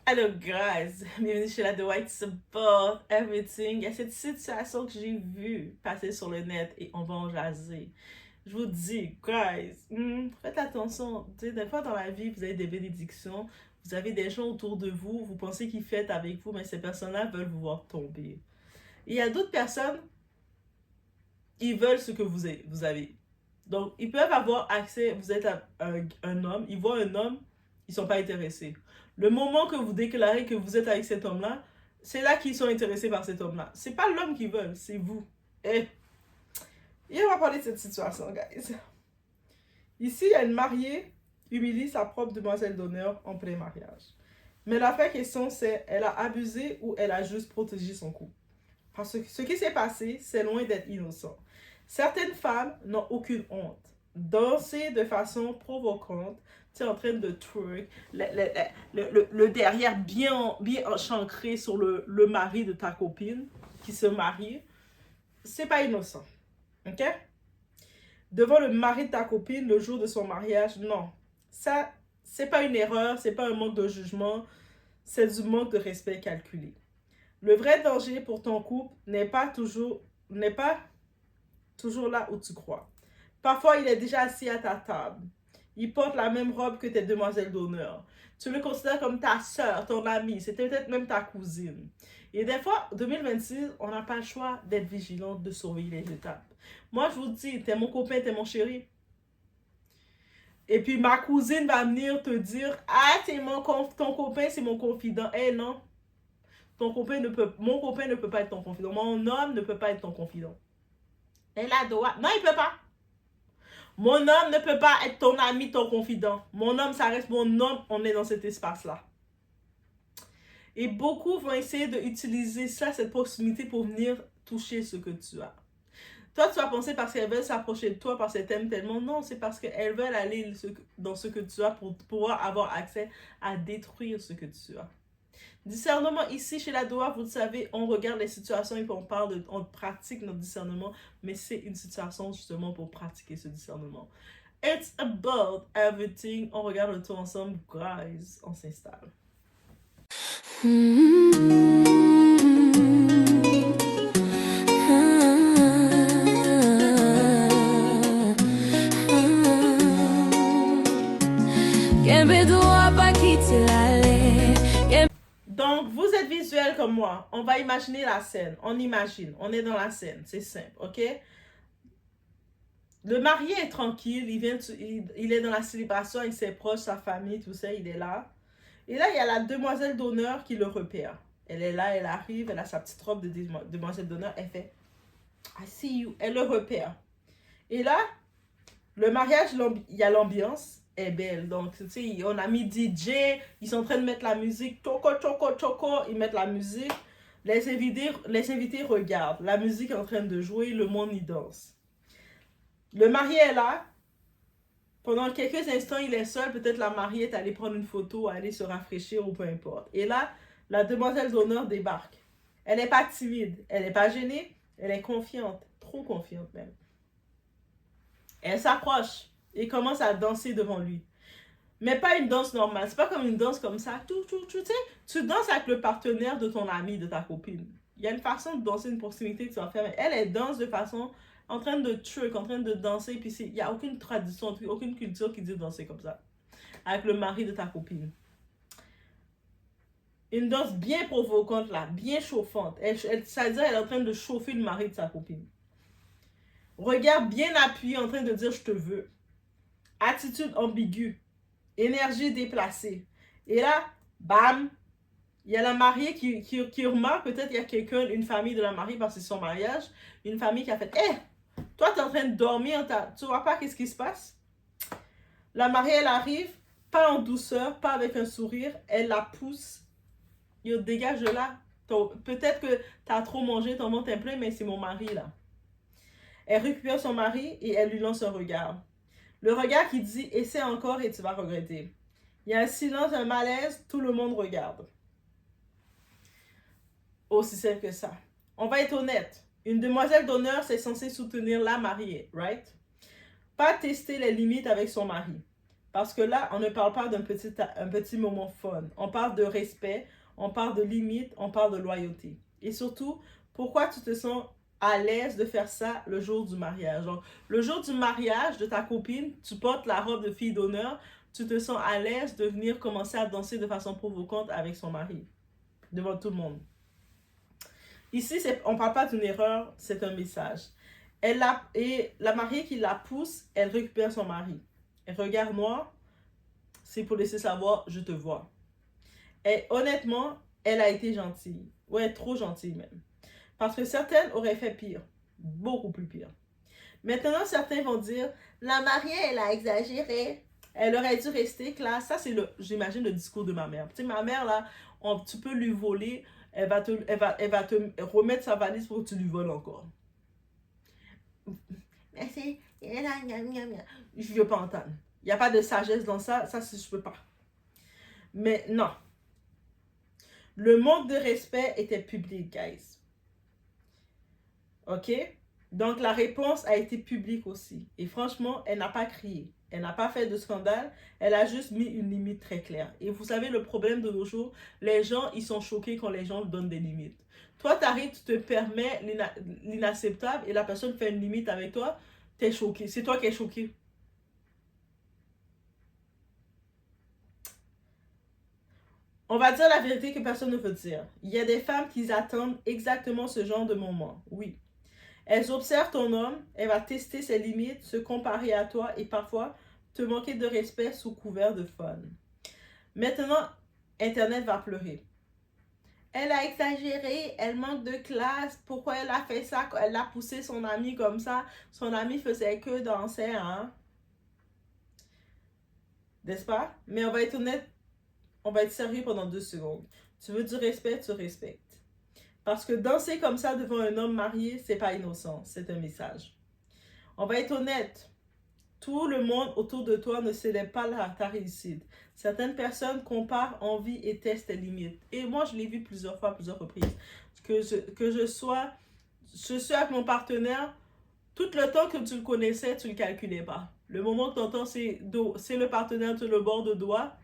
Alors, guys, bienvenue chez la The White Support Everything. Il y a cette situation que j'ai vue passer sur le net et on va en jaser. Je vous dis, guys, faites attention. Tu sais, des fois dans la vie, vous avez des bénédictions, vous avez des gens autour de vous, vous pensez qu'ils fêtent avec vous, mais ces personnes-là veulent vous voir tomber. Et il y a d'autres personnes, ils veulent ce que vous avez. Donc, ils peuvent avoir accès, vous êtes un homme, ils voient un homme, ils ne sont pas intéressés. Le moment que vous déclarez que vous êtes avec cet homme-là, c'est là qu'ils sont intéressés par cet homme-là. C'est pas l'homme qu'ils veulent, c'est vous. Et on va parler de cette situation, guys. Ici, il y a une mariée humilie sa propre demoiselle d'honneur en plein mariage. Mais la vraie question, c'est, elle a abusé ou elle a juste protégé son couple? Parce que ce qui s'est passé, c'est loin d'être innocent. Certaines femmes n'ont aucune honte. Danser de façon provocante, tu es en train de twerk, le derrière bien enchancré sur le mari de ta copine qui se marie, c'est pas innocent. Ok? Devant le mari de ta copine le jour de son mariage, non. Ça, c'est pas une erreur, c'est pas un manque de jugement, c'est du manque de respect calculé. Le vrai danger pour ton couple n'est pas toujours là où tu crois. Parfois, il est déjà assis à ta table. Il porte la même robe que tes demoiselles d'honneur. Tu le considères comme ta soeur, ton amie, c'est peut-être même ta cousine. Et des fois, 2026, on n'a pas le choix d'être vigilant, de surveiller les étapes. Moi, je vous dis, t'es mon copain, t'es mon chéri. Et puis ma cousine va venir te dire, ah, ton copain, c'est mon confident. Eh non, mon copain ne peut pas être ton confident. Mon homme ne peut pas être ton confident. Elle a droit. Non, il peut pas. Mon homme ne peut pas être ton ami, ton confident. Mon homme, ça reste mon homme. On est dans cet espace-là. Et beaucoup vont essayer d'utiliser ça, cette proximité, pour venir toucher ce que tu as. Toi, tu vas penser parce qu'elles veulent s'approcher de toi, parce qu'elles t'aiment tellement. Non, c'est parce qu'elles veulent aller dans ce que tu as pour pouvoir avoir accès à détruire ce que tu as. Discernement, ici, chez la Doha, vous le savez, on regarde les situations et puis on pratique notre discernement, mais c'est une situation justement pour pratiquer ce discernement. It's about everything. On regarde le tout ensemble, guys. On s'installe. Donc, vous êtes visuel comme moi. On va imaginer la scène. On imagine. On est dans la scène. C'est simple, ok? Le marié est tranquille. Il est dans la célébration avec ses proches, sa famille, tout ça. Il est là. Et là, il y a la demoiselle d'honneur qui le repère. Elle est là, elle arrive, elle a sa petite robe de demoiselle d'honneur. Elle fait I see you. Elle le repère. Et là, le mariage, il y a l'ambiance est belle. Donc, tu sais, on a mis DJ, ils sont en train de mettre la musique. Choco, choco, choco, ils mettent la musique. Les invités regardent. La musique est en train de jouer, le monde y danse. Le marié est là. Pendant quelques instants, il est seul. Peut-être la mariée est allée prendre une photo, aller se rafraîchir ou peu importe. Et là, la demoiselle d'honneur débarque. Elle n'est pas timide, elle n'est pas gênée, elle est confiante, trop confiante même. Elle s'approche et commence à danser devant lui. Mais pas une danse normale, c'est pas comme une danse comme ça. Tu sais, tu danses avec le partenaire de ton ami, de ta copine. Il y a une façon de danser, une proximité que tu vas faire. Mais elle danse de façon en train de twerk, en train de danser. Puis il n'y a aucune tradition, aucune culture qui dit de danser comme ça. Avec le mari de ta copine. Une danse bien provocante là, bien chauffante. C'est-à-dire elle est en train de chauffer le mari de sa copine. Regard bien appuyé en train de dire je te veux. Attitude ambiguë. Énergie déplacée. Et là, bam, il y a la mariée qui remarque, peut-être il y a quelqu'un, une famille de la mariée, parce que c'est son mariage, une famille qui a fait, hé, toi tu es en train de dormir, tu vois pas qu'est-ce qui se passe? La mariée, elle arrive, pas en douceur, pas avec un sourire, elle la pousse. Yo, dégage de là. Peut-être que tu as trop mangé, ton ventre est plein, mais c'est mon mari là. Elle récupère son mari et elle lui lance un regard. Le regard qui dit, essaie encore et tu vas regretter. Il y a un silence, un malaise, tout le monde regarde. Aussi simple que ça. On va être honnête. Une demoiselle d'honneur, c'est censé soutenir la mariée, right? Pas tester les limites avec son mari. Parce que là, on ne parle pas un petit moment fun. On parle de respect, on parle de limite, on parle de loyauté. Et surtout, pourquoi tu te sens à l'aise de faire ça le jour du mariage? Donc, le jour du mariage de ta copine, tu portes la robe de fille d'honneur, tu te sens à l'aise de venir commencer à danser de façon provocante avec son mari, devant tout le monde. Ici, on ne parle pas d'une erreur, c'est un message. Et la mariée qui la pousse, elle récupère son mari. Et regarde-moi, c'est pour laisser savoir, je te vois. Et honnêtement, elle a été gentille. Ouais, trop gentille même. Parce que certaines auraient fait pire. Beaucoup plus pire. Maintenant, certains vont dire, la mariée, elle a exagéré. Elle aurait dû rester classe. Ça, c'est, j'imagine, le discours de ma mère. Tu sais, ma mère, là, tu peux lui voler. Elle va te remettre sa valise pour que tu lui voles encore. Merci. Je ne veux pas entendre. Il n'y a pas de sagesse dans ça. Ça, je ne peux pas. Mais non. Le manque de respect était public, guys. OK? Donc, la réponse a été publique aussi. Et franchement, elle n'a pas crié. Elle n'a pas fait de scandale. Elle a juste mis une limite très claire. Et vous savez, le problème de nos jours, les gens, ils sont choqués quand les gens donnent des limites. Toi, tu arrives, tu te permets l'inacceptable et la personne fait une limite avec toi, tu es choqué. C'est toi qui es choqué. On va dire la vérité que personne ne veut dire. Il y a des femmes qui attendent exactement ce genre de moment. Oui. Elles observent ton homme, elle va tester ses limites, se comparer à toi et parfois te manquer de respect sous couvert de fun. Maintenant, Internet va pleurer. Elle a exagéré, elle manque de classe, pourquoi elle a fait ça, elle a poussé son ami comme ça, son ami faisait que danser, hein? N'est-ce pas? Mais on va être honnête, on va être sérieux pendant 2 secondes. Tu veux du respect, tu respectes. Parce que danser comme ça devant un homme marié, c'est pas innocent, c'est un message. On va être honnête. Tout le monde autour de toi ne célèbre pas ta réussite. Certaines personnes comparent, envient et testent tes limites. Et moi, je l'ai vu plusieurs fois, plusieurs reprises. Que je suis avec mon partenaire, tout le temps que tu le connaissais, tu ne le calculais pas. Le moment que tu entends, c'est le partenaire, tu le bord de doigt.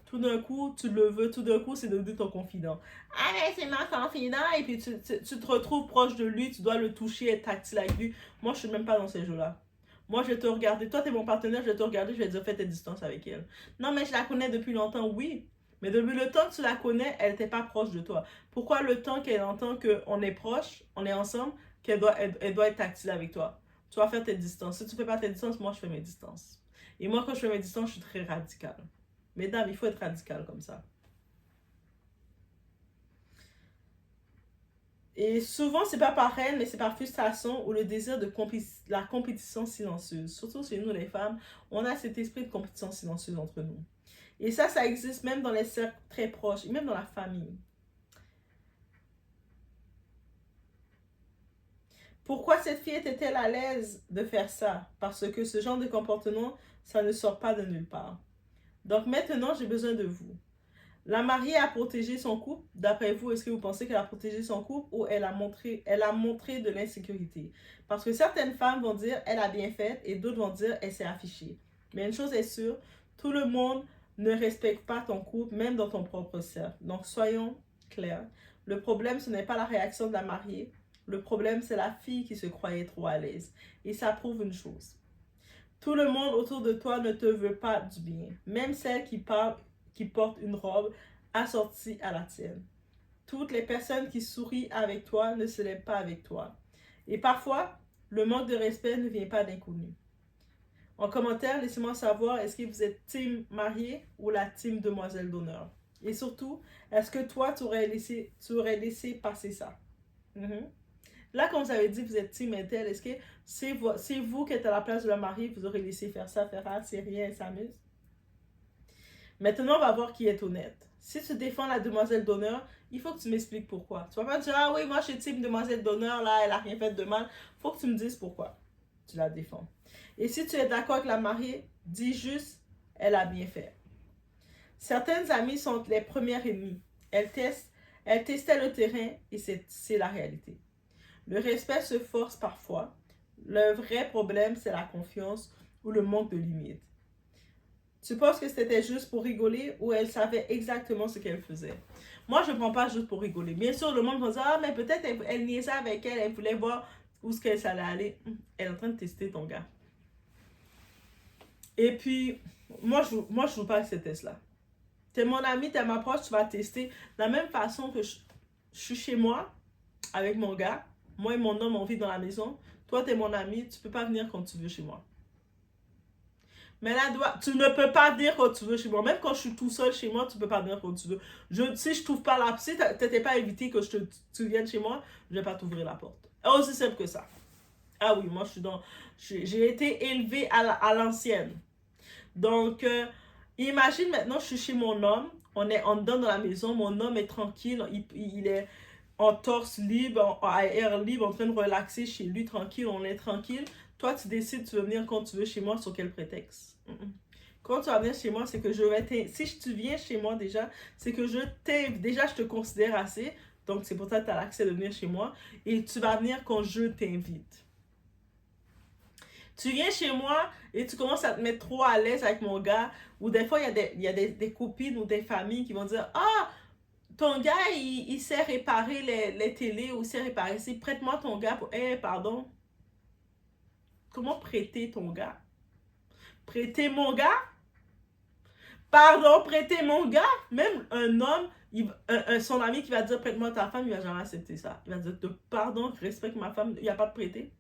Tout d'un coup, tu le veux, tout d'un coup, c'est devenu ton confident. Ah, mais c'est mon confident, et puis tu te retrouves proche de lui, tu dois le toucher, être tactile avec lui. Moi, je suis même pas dans ces jeux-là. Moi, je vais te regarder. Toi, tu es mon partenaire, je vais te regarder, je vais te dire, fais tes distances avec elle. Non, mais je la connais depuis longtemps, oui. Mais depuis le temps que tu la connais, elle n'était pas proche de toi. Pourquoi le temps qu'elle entend qu'on est proche, on est ensemble, elle doit être tactile avec toi? Tu vas faire tes distances. Si tu ne fais pas tes distances, moi, je fais mes distances. Et moi, quand je fais mes distances, je suis très radicale. Mesdames, il faut être radical comme ça. Et souvent, c'est pas par haine, mais c'est par frustration ou le désir de la compétition silencieuse. Surtout chez nous, les femmes, on a cet esprit de compétition silencieuse entre nous. Et ça existe même dans les cercles très proches, et même dans la famille. Pourquoi cette fille était-elle à l'aise de faire ça? Parce que ce genre de comportement, ça ne sort pas de nulle part. Donc maintenant, j'ai besoin de vous. La mariée a protégé son couple. D'après vous, est-ce que vous pensez qu'elle a protégé son couple ou elle a montré de l'insécurité? Parce que certaines femmes vont dire elle a bien fait et d'autres vont dire elle s'est affichée. Mais une chose est sûre, tout le monde ne respecte pas ton couple, même dans ton propre cercle. Donc soyons clairs. Le problème, ce n'est pas la réaction de la mariée. Le problème, c'est la fille qui se croyait trop à l'aise. Et ça prouve une chose. Tout le monde autour de toi ne te veut pas du bien. Même celles qui portent une robe assortie à la tienne. Toutes les personnes qui sourient avec toi ne se lèvent pas avec toi. Et parfois, le manque de respect ne vient pas d'inconnus. En commentaire, laissez-moi savoir, est-ce que vous êtes team marié ou la team demoiselle d'honneur? Et surtout, est-ce que toi, tu aurais laissé passer ça? Là, quand vous avez dit que vous êtes team intel, est-ce que c'est vous qui êtes à la place de la mariée, vous aurez laissé faire ça, c'est rien, elle s'amuse? Maintenant, on va voir qui est honnête. Si tu défends la demoiselle d'honneur, il faut que tu m'expliques pourquoi. Tu vas pas dire, ah oui, moi je suis team demoiselle d'honneur, là, elle a rien fait de mal. Il faut que tu me dises pourquoi tu la défends. Et si tu es d'accord avec la mariée, dis juste, elle a bien fait. Certaines amies sont les premières ennemies. Elles testaient le terrain et c'est la réalité. Le respect se force parfois. Le vrai problème, c'est la confiance ou le manque de limites. Tu penses que c'était juste pour rigoler ou elle savait exactement ce qu'elle faisait? Moi, je ne prends pas juste pour rigoler. Bien sûr, le monde va dire, ah, mais peut-être elle niaisait avec elle, elle voulait voir où est-ce qu'elle allait aller. Elle est en train de tester ton gars. Et puis, moi, je joue pas avec ces tests-là. T'es mon ami, t'es ma proche, tu vas tester. De la même façon que je suis chez moi, avec mon gars, moi et mon homme, on vit dans la maison. Toi, t'es mon ami, tu peux pas venir quand tu veux chez moi. Mais là, tu ne peux pas venir quand tu veux chez moi. Même quand je suis tout seul chez moi, tu peux pas venir quand tu veux. Si je trouve pas la... Si t'étais pas invité que tu viennes chez moi, je vais pas t'ouvrir la porte. Aussi simple que ça. Ah oui, moi, je suis dans... J'ai été élevée à l'ancienne. Donc, imagine maintenant, je suis chez mon homme. On est en dedans dans la maison. Mon homme est tranquille. Il est en torse libre, en air libre, en train de relaxer chez lui, tranquille. On est tranquille. Toi, tu décides, tu veux venir quand tu veux chez moi, sur quel prétexte? Quand tu vas venir chez moi, c'est que je vais t'inviter. Si tu viens chez moi déjà, c'est que je t'invite. Déjà, je te considère assez. Donc, c'est pour ça que tu as l'accès de venir chez moi. Et tu vas venir quand je t'invite. Tu viens chez moi et tu commences à te mettre trop à l'aise avec mon gars. Ou des fois, il y a des copines ou des familles qui vont dire, ah, ton gars, il sait réparer les télés ou il sait réparer ici. Prête-moi ton gars pour... Eh, pardon. Comment prêter ton gars? Prêter mon gars? Pardon, prêter mon gars? Même un homme, son ami qui va dire prête-moi ta femme, il va jamais accepter ça. Il va dire pardon, respecte ma femme, il n'y a pas de prêter.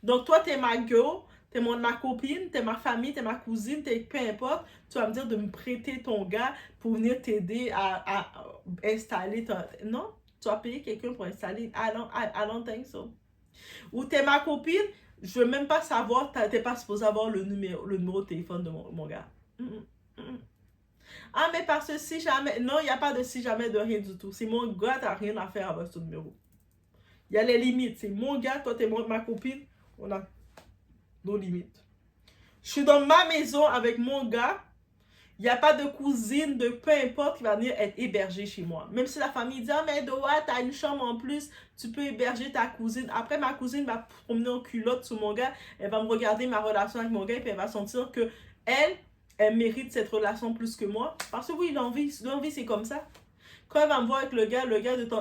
Donc toi, t'es ma girl, t'es ma copine, t'es ma famille, t'es ma cousine, peu importe. Tu vas me dire de me prêter ton gars pour venir t'aider à installer ton... Non, tu vas payer quelqu'un pour installer. I don't think so. Ou t'es ma copine, je veux même pas savoir, t'es pas supposé avoir le numéro de téléphone de mon gars. Ah, mais parce que si jamais... Non, il n'y a pas de si jamais de rien du tout. C'est mon gars, t'as rien à faire avec ce numéro. Il y a les limites. C'est mon gars, toi, t'es ma copine. On a nos limites. Je suis dans ma maison avec mon gars. Il n'y a pas de cousine, de peu importe qui va venir être hébergée chez moi. Même si la famille dit, ah, mais Doa, t'as une chambre en plus, tu peux héberger ta cousine. Après, ma cousine va promener en culotte sur mon gars. Elle va me regarder ma relation avec mon gars et puis elle va sentir que elle mérite cette relation plus que moi. Parce que oui, l'envie c'est comme ça. Quand elle va me voir avec le gars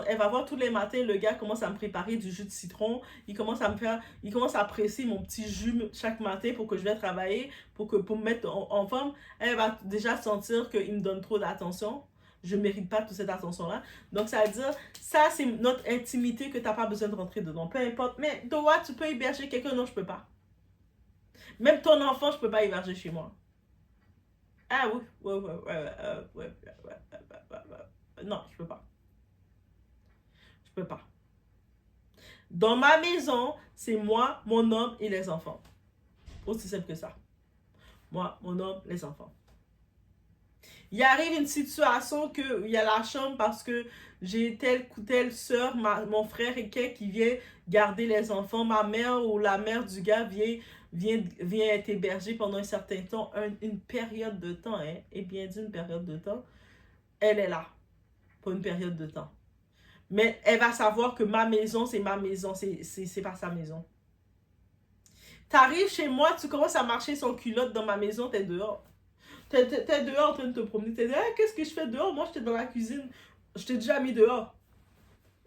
elle va voir tous les matins, le gars commence à me préparer du jus de citron. Il commence à presser mon petit jus chaque matin pour que je vais travailler, pour me mettre en forme. Elle va déjà sentir qu'il me donne trop d'attention. Je ne mérite pas toute cette attention-là. Donc, ça veut dire, ça, c'est notre intimité que tu n'as pas besoin de rentrer dedans. Peu importe. Mais, toi, tu peux héberger quelqu'un? Non, je ne peux pas. Même ton enfant, je ne peux pas héberger chez moi. Ah oui, ouais. Non, je peux pas. Je peux pas. Dans ma maison, c'est moi, mon homme et les enfants. Aussi simple que ça. Moi, mon homme, les enfants. Il arrive une situation que il y a la chambre parce que j'ai telle soeur, mon frère et qui vient garder les enfants. Ma mère ou la mère du gars vient être hébergée pendant un certain temps, une période de temps, hein, et bien dit une période de temps. Elle est là pour une période de temps. Mais elle va savoir que ma maison, c'est ma maison, c'est pas sa maison. T'arrives chez moi, tu commences à marcher sans culotte dans ma maison, t'es dehors. T'es dehors en train de te promener. T'es dehors, qu'est-ce que je fais dehors? Moi, j'étais dans la cuisine. Je t'ai déjà mis dehors.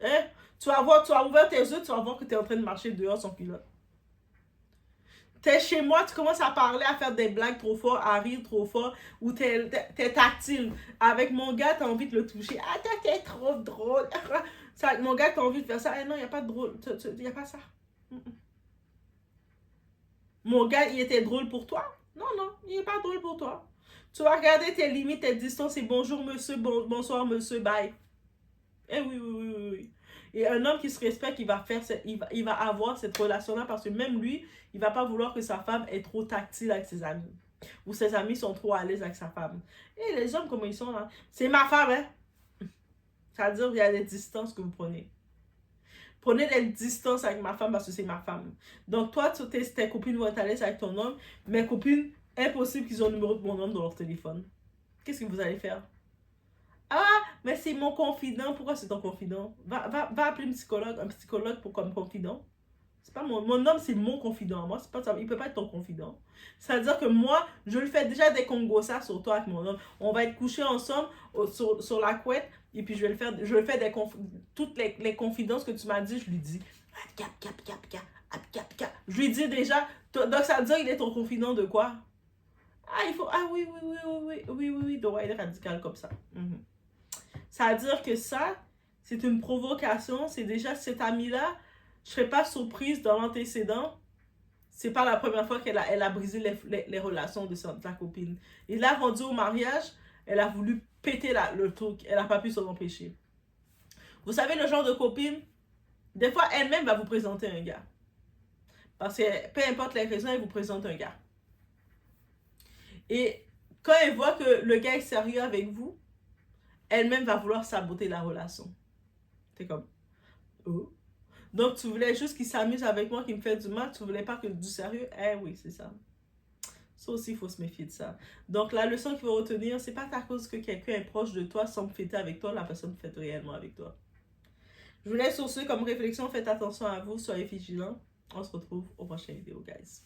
Hein? Tu vas ouvrir tes yeux, tu vas voir que t'es en train de marcher dehors sans culotte. T'es chez moi, tu commences à parler, à faire des blagues trop fort, à rire trop fort, ou t'es tactile. Avec mon gars, t'as envie de le toucher. Ah, t'es trop drôle. Ça, avec mon gars, t'as envie de faire ça. Eh non, il n'y a pas de drôle. Il n'y a pas ça. Mon gars, il était drôle pour toi? Non, il n'est pas drôle pour toi. Tu vas regarder tes limites, tes distances et bonjour monsieur, bonsoir monsieur, bye. Eh oui. Et un homme qui se respecte, il va avoir cette relation-là parce que même lui, il va pas vouloir que sa femme est trop tactile avec ses amis. Ou ses amis sont trop à l'aise avec sa femme. Et les hommes, comment ils sont là? C'est ma femme, hein? Ça veut dire qu'il y a des distances que vous prenez. Prenez des distances avec ma femme parce que c'est ma femme. Donc toi, tes copines vont être à l'aise avec ton homme. Mes copines, impossible qu'ils aient le numéro de mon homme dans leur téléphone. Qu'est-ce que vous allez faire? Ah, mais c'est mon confident. Pourquoi c'est ton confident? Va appeler un psychologue pour comme confident. C'est pas mon homme, c'est mon confident. Moi, c'est pas ça. Il peut pas être ton confident. C'est-à-dire que moi, je le fais déjà dès qu'on gosse ça sur toi avec mon homme. On va être couchés ensemble sur la couette. Et puis, je le fais toutes les confidences que tu m'as dit, je lui dis. Je lui dis déjà. Donc, ça veut dire qu'il est ton confident de quoi? Ah, il faut. Ah oui, oui, doit être radical comme ça. Ça veut dire que ça, c'est une provocation. C'est déjà cet ami-là. Je serais pas surprise dans l'antécédent. C'est pas la première fois qu'elle a brisé les relations de sa copine. Et là, rendu au mariage, elle a voulu péter le truc. Elle n'a pas pu s'en empêcher. Vous savez, le genre de copine, des fois, elle-même va vous présenter un gars. Parce que peu importe les raisons, elle vous présente un gars. Et quand elle voit que le gars est sérieux avec vous, elle-même va vouloir saboter la relation. C'est comme, oh. Donc, tu voulais juste qu'il s'amuse avec moi, qu'il me fait du mal, tu voulais pas que du sérieux? Eh oui, c'est ça. Ça aussi, il faut se méfier de ça. Donc, la leçon qu'il faut retenir, c'est pas à cause que quelqu'un est proche de toi, semble fêter avec toi, la personne fête réellement avec toi. Je vous laisse sur ce comme réflexion, faites attention à vous, soyez vigilants. On se retrouve au prochain vidéo, guys.